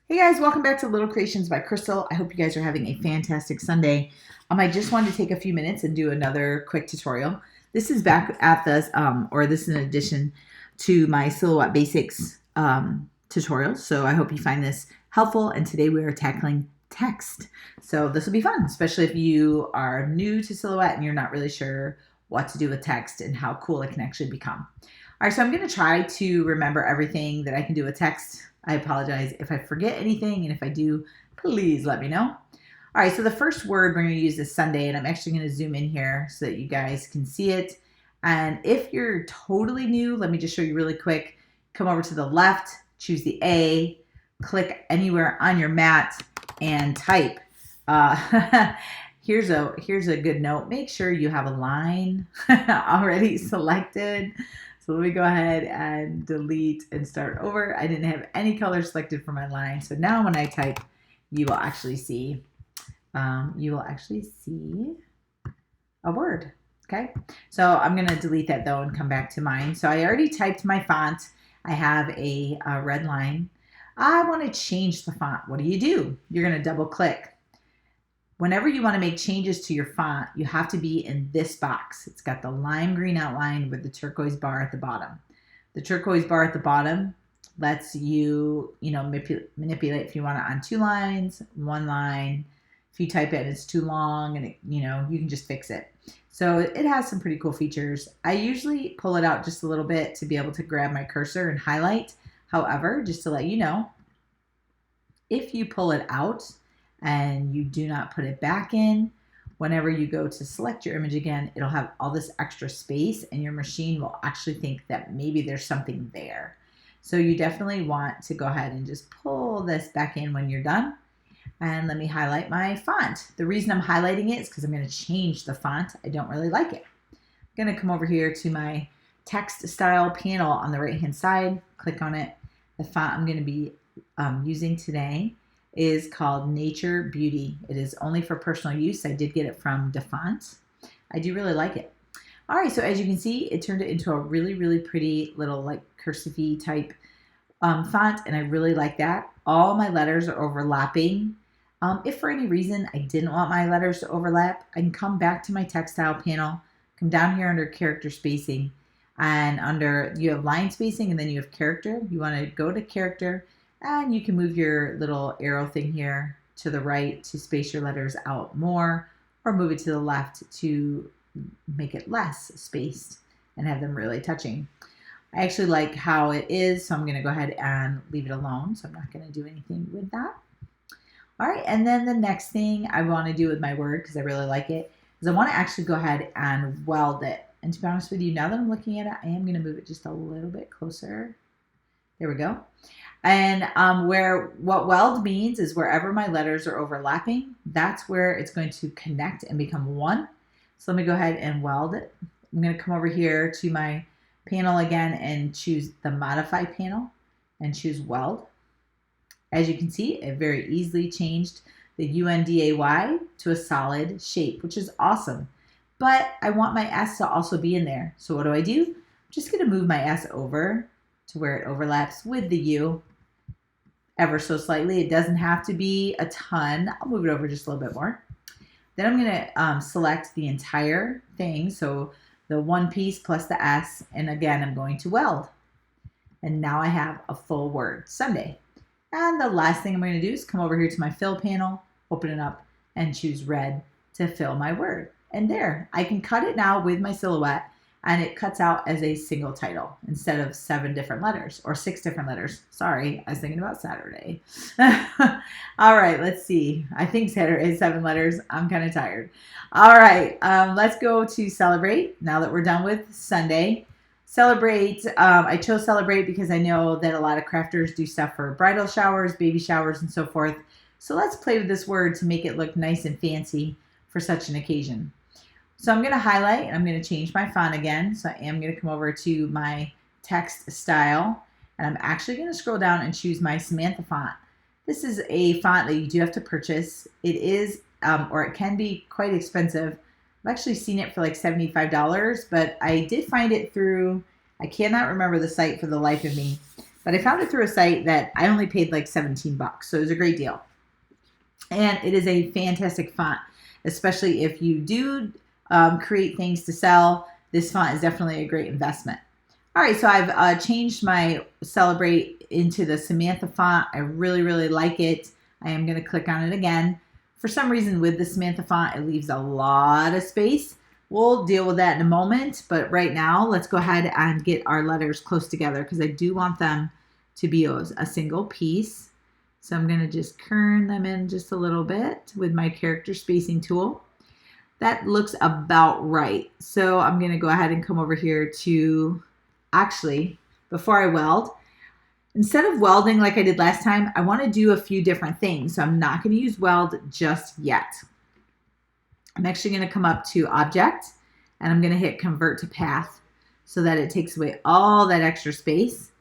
Hey guys, welcome back to Little Creations by Crystal. I hope you guys are having a fantastic Sunday. I just wanted to take a few minutes and do another quick tutorial. This is back at this, or this is in addition to my Silhouette Basics tutorial. So I hope you find this helpful. And today we are tackling text. So this will be fun, especially if you are new to Silhouette and you're not really sure what to do with text and how cool it can actually become. All right, so I'm going to try to remember everything that I can do with text. I apologize if I forget anything, and if I do, please let me know. All right, so the first word we're going to use is Sunday, and I'm actually going to zoom in here so that you guys can see it. And if you're totally new, let me just show you really quick. Come over to the left, choose the A, click anywhere on your mat, and type. Here's a good note. Make sure you have a line already selected. So let me go ahead and delete and start over. I didn't have any color selected for my line. So now when I type, you will actually see a word. Okay. So I'm going to delete that though and come back to mine. So I already typed my font. I have a red line. I want to change the font. What do? You're going to double click. Whenever you want to make changes to your font, you have to be in this box. It's got the lime green outline with the turquoise bar at the bottom. The turquoise bar at the bottom lets you, manipulate if you want it on 2 lines, 1 line. If you type it and it's too long, and you can just fix it. So it has some pretty cool features. I usually pull it out just a little bit to be able to grab my cursor and highlight. However, just to let you know, if you pull it out and you do not put it back in, whenever you go to select your image again, it'll have all this extra space and your machine will actually think that maybe there's something there. So you definitely want to go ahead and just pull this back in when you're done. And let me highlight my font. The reason I'm highlighting it is because I'm going to change the font. I don't really like it. I'm going to come over here to my Textile Piano on the right hand side, click on it. The font I'm going to be using today is called Nature Beauty. It is only for personal use. I did get it from DeFont. I do really like it. All right, so as you can see, it turned it into a really, really pretty little like cursive type font, and I really like that. All my letters are overlapping. If for any reason I didn't want my letters to overlap, I can come back to my textile panel, come down here under character spacing, and you have line spacing and then you have character. You want to go to character, and you can move your little arrow thing here to the right to space your letters out more, or move it to the left to make it less spaced and have them really touching. I actually like how it is, so I'm going to go ahead and leave it alone. So I'm not going to do anything with that. All right, and then the next thing I want to do with my word, because I really like it, is I want to actually go ahead and weld it. And to be honest with you, now that I'm looking at it, I am going to move it just a little bit closer. There we go. And what weld means is wherever my letters are overlapping, that's where it's going to connect and become one. So let me go ahead and weld it. I'm going to come over here to my panel again and choose the modify panel and choose weld. As you can see, it very easily changed the UNDAY to a solid shape, which is awesome. But I want my S to also be in there. So what do? I'm just going to move my S over to where it overlaps with the U ever so slightly. It doesn't have to be a ton. I'll move it over just a little bit more. Then I'm going to select the entire thing. So the one piece plus the S. And again, I'm going to weld. And now I have a full word, Sunday. And the last thing I'm going to do is come over here to my fill panel, open it up, and choose red to fill my word. And there, I can cut it now with my Silhouette, and it cuts out as a single title instead of 7 different letters or 6 different letters. Sorry, I was thinking about Saturday. All right, let's see. I think Saturday is 7 letters. I'm kind of tired. All right, let's go to celebrate now that we're done with Sunday. Celebrate. I chose celebrate because I know that a lot of crafters do stuff for bridal showers, baby showers, and so forth. So let's play with this word to make it look nice and fancy for such an occasion. So I'm going to highlight, and I'm going to change my font again. So I am going to come over to my text style, and I'm actually going to scroll down and choose my Samantha Font. This is a font that you do have to purchase. It is, or it can be quite expensive. I've actually seen it for like $75, but I did find it through, I cannot remember the site for the life of me, but I found it through a site that I only paid like 17 bucks. So it was a great deal. And it is a fantastic font, especially if you do create things to sell. This font is definitely a great investment. All right, so I've changed my Celebrate into the Samantha font. I really, really like it. I am going to click on it again. For some reason with the Samantha font, it leaves a lot of space. We'll deal with that in a moment, but right now, let's go ahead and get our letters close together because I do want them to be a single piece. So I'm going to just kern them in just a little bit with my character spacing tool. That looks about right. So I'm going to go ahead and come over here to, actually, before I weld, instead of welding like I did last time, I want to do a few different things. So I'm not going to use weld just yet. I'm actually going to come up to Object, and I'm going to hit Convert to Path so that it takes away all that extra space.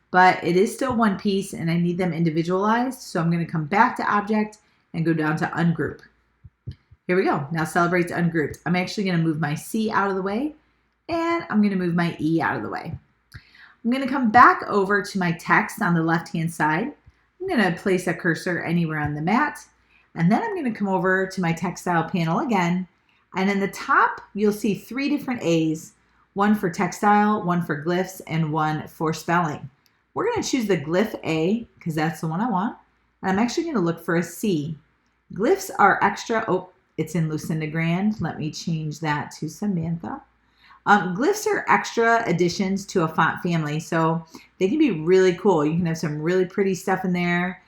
But it is still one piece, and I need them individualized. So I'm going to come back to Object and go down to Ungroup. Here we go. Now Celebrate's ungrouped. I'm actually going to move my C out of the way, and I'm going to move my E out of the way. I'm going to come back over to my text on the left-hand side. I'm going to place a cursor anywhere on the mat, and then I'm going to come over to my textile panel again. And in the top, you'll see 3 different A's, one for textile, one for glyphs, and one for spelling. We're going to choose the glyph A because that's the one I want. And I'm actually going to look for a C. Glyphs are extra. Oh, it's in Lucinda Grand. Let me change that to Samantha. Glyphs are extra additions to a font family, so they can be really cool. You can have some really pretty stuff in there,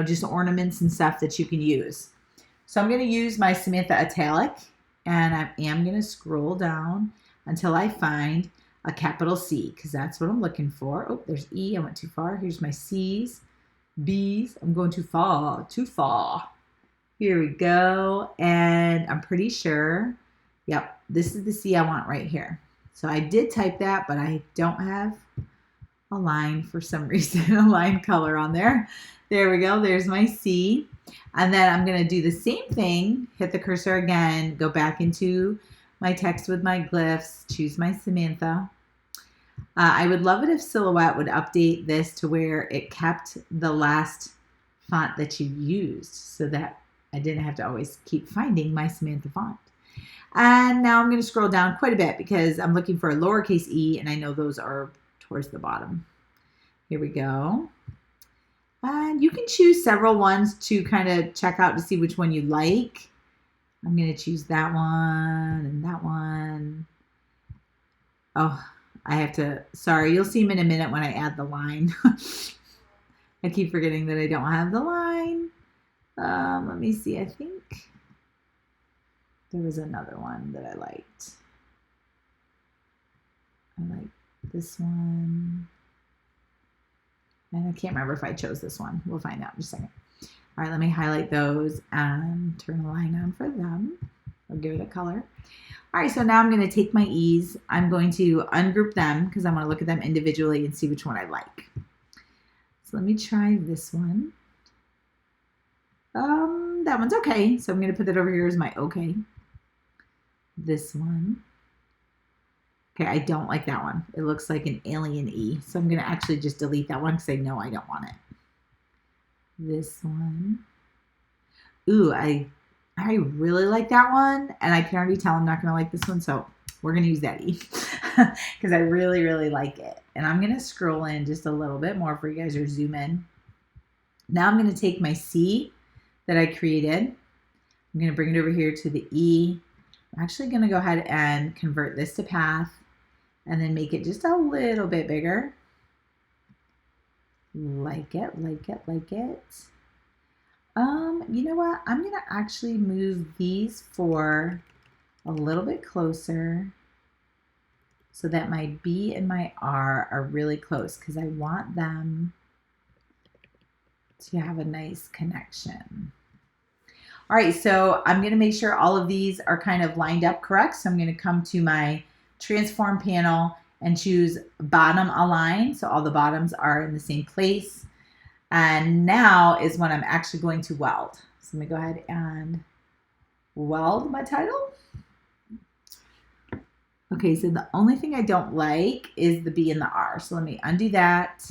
just ornaments and stuff that you can use. So I'm going to use my Samantha Italic, and I am going to scroll down until I find a capital C, because that's what I'm looking for. Oh, there's E. I went too far. Here's my C's, B's. I'm going too far, too far. Here we go, and I'm pretty sure, yep, this is the C I want right here. So I did type that, but I don't have a line for some reason, a line color on there. There we go, there's my C. And then I'm gonna do the same thing, hit the cursor again, go back into my text with my glyphs, choose my Samantha. I would love it if Silhouette would update this to where it kept the last font that you used so that I didn't have to always keep finding my Samantha font. And now I'm going to scroll down quite a bit because I'm looking for a lowercase e, and I know those are towards the bottom. Here we go. And you can choose several ones to kind of check out to see which one you like. I'm going to choose that one and that one. Oh, I have to, sorry, you'll see them in a minute when I add the line. I keep forgetting that I don't have the line. Let me see, I think there was another one that I liked. I like this one. And I can't remember if I chose this one. We'll find out in just a second. All right, let me highlight those and turn the line on for them. I'll give it a color. All right, so now I'm going to take my E's. I'm going to ungroup them because I want to look at them individually and see which one I like. So let me try this one. That one's okay. So I'm going to put that over here as my okay. This one. Okay, I don't like that one. It looks like an alien E. So I'm going to actually just delete that one because I know I don't want it. This one. Ooh, I really like that one. And I can already tell I'm not going to like this one. So we're going to use that E because I really, really like it. And I'm going to scroll in just a little bit more for you guys or zoom in. Now I'm going to take my C that I created. I'm going to bring it over here to the E. I'm actually going to go ahead and convert this to path and then make it just a little bit bigger. Like it, like it, like it. You know what? I'm going to actually move these 4 a little bit closer so that my B and my R are really close because I want them to have a nice connection. All right, so I'm going to make sure all of these are kind of lined up correct. So I'm going to come to my transform panel and choose bottom align. So all the bottoms are in the same place. And now is when I'm actually going to weld. So let me go ahead and weld my title. Okay, so the only thing I don't like is the B and the R. So let me undo that.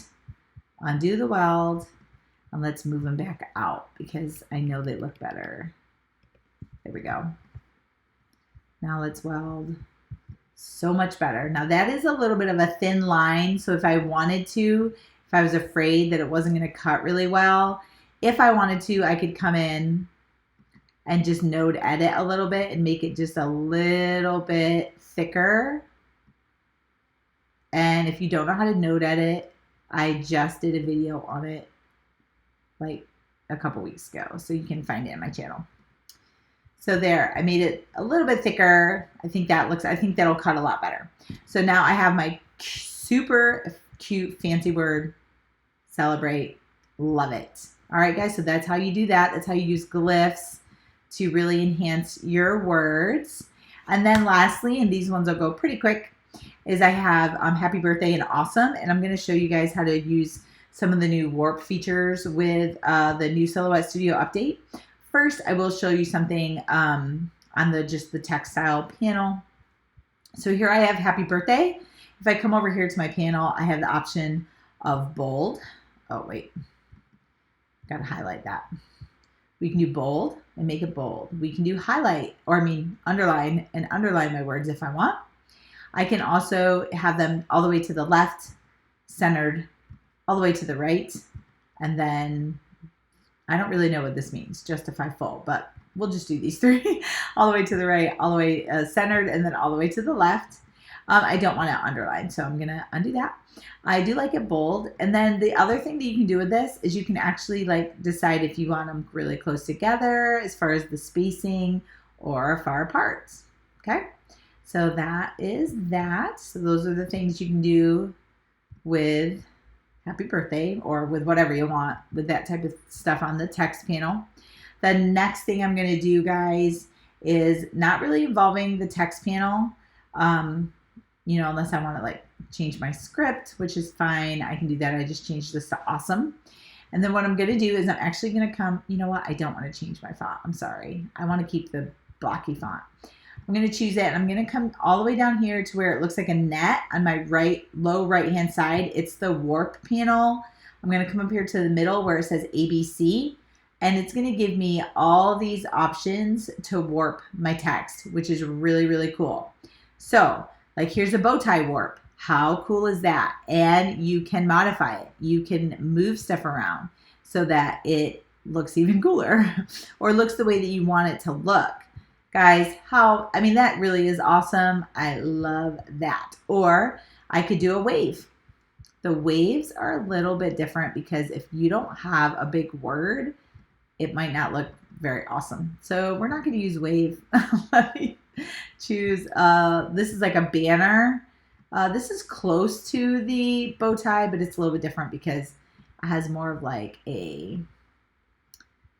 undo the weld, and let's move them back out because I know they look better. There we go. Now let's weld. So much better. Now that is a little bit of a thin line, so if I wanted to, if I was afraid that it wasn't going to cut really well, if I wanted to, I could come in and just node edit a little bit and make it just a little bit thicker. And if you don't know how to node edit, I just did a video on it like a couple weeks ago, so you can find it on my channel. So there, I made it a little bit thicker. I think that'll cut a lot better. So now I have my super cute fancy word, celebrate, love it. All right, guys, so that's how you do that. That's how you use glyphs to really enhance your words. And then lastly, and these ones will go pretty quick, is I have happy birthday and awesome. And I'm gonna show you guys how to use some of the new warp features with the new Silhouette Studio update. First, I will show you something on just the textile panel. So here I have happy birthday. If I come over here to my panel, I have the option of bold. Oh, wait, gotta highlight that. We can do bold and make it bold. We can do highlight, or underline and underline my words if I want. I can also have them all the way to the left, centered, all the way to the right, and then I don't really know what this means, justify full, but we'll just do these three. All the way to the right, all the way centered, and then all the way to the left. I don't want to underline, so I'm going to undo that. I do like it bold. And then the other thing that you can do with this is you can actually decide if you want them really close together as far as the spacing or far apart. Okay, so that is that. So those are the things you can do with happy birthday or with whatever you want with that type of stuff on the text panel. The next thing I'm going to do, guys, is not really involving the text panel, unless I want to change my script, which is fine. I can do that. I just changed this to awesome. And then what I'm going to do is I'm actually going to come, you know what? I don't want to change my font. I'm sorry. I want to keep the blocky font. I'm going to choose it, and I'm going to come all the way down here to where it looks like a net on my low right-hand side. It's the warp panel. I'm going to come up here to the middle where it says ABC, and it's going to give me all these options to warp my text, which is really, really cool. So, here's a bow tie warp. How cool is that? And you can modify it. You can move stuff around so that it looks even cooler or looks the way that you want it to look. Guys, that really is awesome. I love that. Or I could do a wave. The waves are a little bit different because if you don't have a big word, it might not look very awesome. So we're not going to use wave. Let me choose, this is like a banner. This is close to the bow tie, but it's a little bit different because it has more of a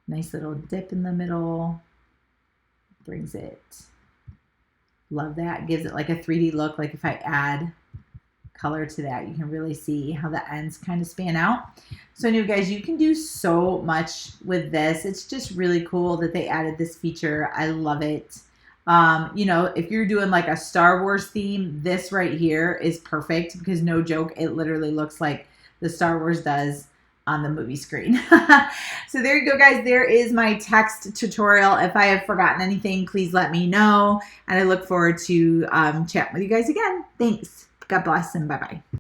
nice little dip in the middle. Brings it, love that. Gives it like a 3D look. Like if I add color to that, you can really see how the ends kind of span out. So anyway, guys, you can do so much with this. It's just really cool that they added this feature. I love it. If you're doing a Star Wars theme, this right here is perfect because no joke, it literally looks like the Star Wars does on the movie screen. So there you go, guys. There is my text tutorial. If I have forgotten anything, please let me know. And I look forward to chatting with you guys again. Thanks. God bless and bye-bye.